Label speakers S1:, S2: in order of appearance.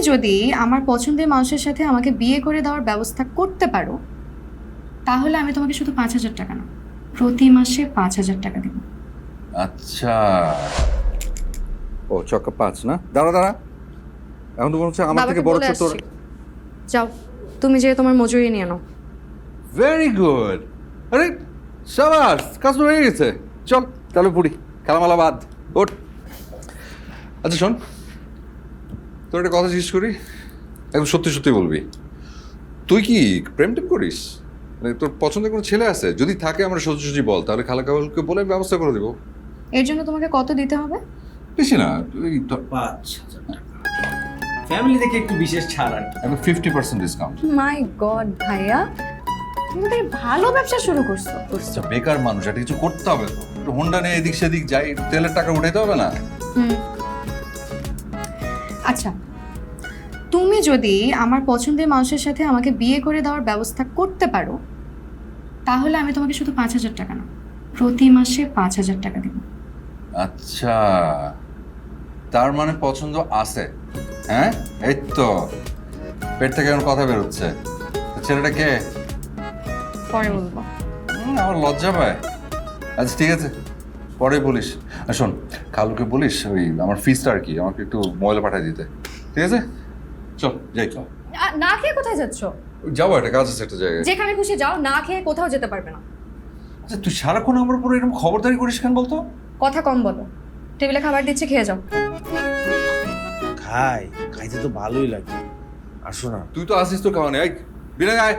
S1: যদি আমার পছন্দের মানুষের সাথে আমাকে বিয়ে করে দেওয়ার ব্যবস্থা করতে পারো, তাহলে আমি তোমাকে শুধু 5,000 টাকা না, প্রতি মাসে 5,000 টাকা দেব।
S2: আচ্ছা, ও ছক্কা 5 না? দাঁড়া দাঁড়া, এখন তো মনে হচ্ছে আমার থেকে বড় ছোট।
S1: যাও, তুমি যে তোমার মজুরি নিয়ে নাও।
S2: Very good. আরে শাবাশ, কাজ তো হয়ে গেছে। চল তাহলে পুরি, খেলামেলা বাদ, ওঠ। আচ্ছা শোন, তোর একটা কথা জিজ্ঞেস করি, একদম সত্যি সত্যি বলবি। তুই কি প্রেম টেম করিস? মানে তোর পছন্দের কোনো ছেলে আছে? যদি থাকে আমরা সোজা সুজি বল, তাহলে খালা কাবুলকে বলে ব্যবস্থা করে দেবো।
S1: এর জন্য তোমাকে কত দিতে হবে?
S2: বেশি না, তুই
S3: 5,000 টাকা। ফ্যামিলি থেকে একটু বিশেষ ছাড় আর কি।
S2: একদম 50% ডিসকাউন্ট।
S1: মাই গড ভাইয়া, তুমি তো ভালো ব্যবসা শুরু করছো।
S2: আচ্ছা বেকার মানুষ, একটা কিছু করতে হবে তো। একটু হোন্ডা নিয়ে এদিক সেদিক যাই, একটু তেলের টাকা উঠাইতে হবে না?
S1: হুম। আচ্ছা, তুমি যদি আমার পছন্দের মানুষের সাথে আমাকে বিয়ে করে দেওয়ার ব্যবস্থা করতে পারো, তাহলে আমি তোমাকে শুধু 5,000 টাকা না, প্রতি মাসে 5,000 টাকা দেব।
S2: আচ্ছা, তার মানে পছন্দ আছে? হ্যাঁ, এই তো পেট থেকে এখন কথা বেরোচ্ছে। তো ছেলেটা কে?
S1: পরে বলবো।
S2: আমার লজ্জা পায়। আচ্ছা ঠিক আছে, পরে বলিস। আর শোন, খালুকে বলিস ওই আমার ফিসটা আর কি আমাকে একটু ময়লা পাঠিয়ে দিতে, ঠিক আছে? চল যাই। চল,
S1: না খেয়ে কোথায় যাচ্ছ?
S2: যাবো, একটা কাজ আছে একটা জায়গায়।
S1: যেখানে খুশি যাও, না খেয়ে কোথাও যেতে পারবে না।
S2: আচ্ছা তুই সারাক্ষণ আমার উপর এরকম খবরদারি করিস কেন বলতো?
S1: কথা কম বলো, টেবিলে খাবার দিচ্ছি, খেয়ে যাও।
S3: খাইতে তো ভালোই লাগে। আসো না।
S2: তুই তো আসিস তো খাওয়া নেই, বিনা গায়ে।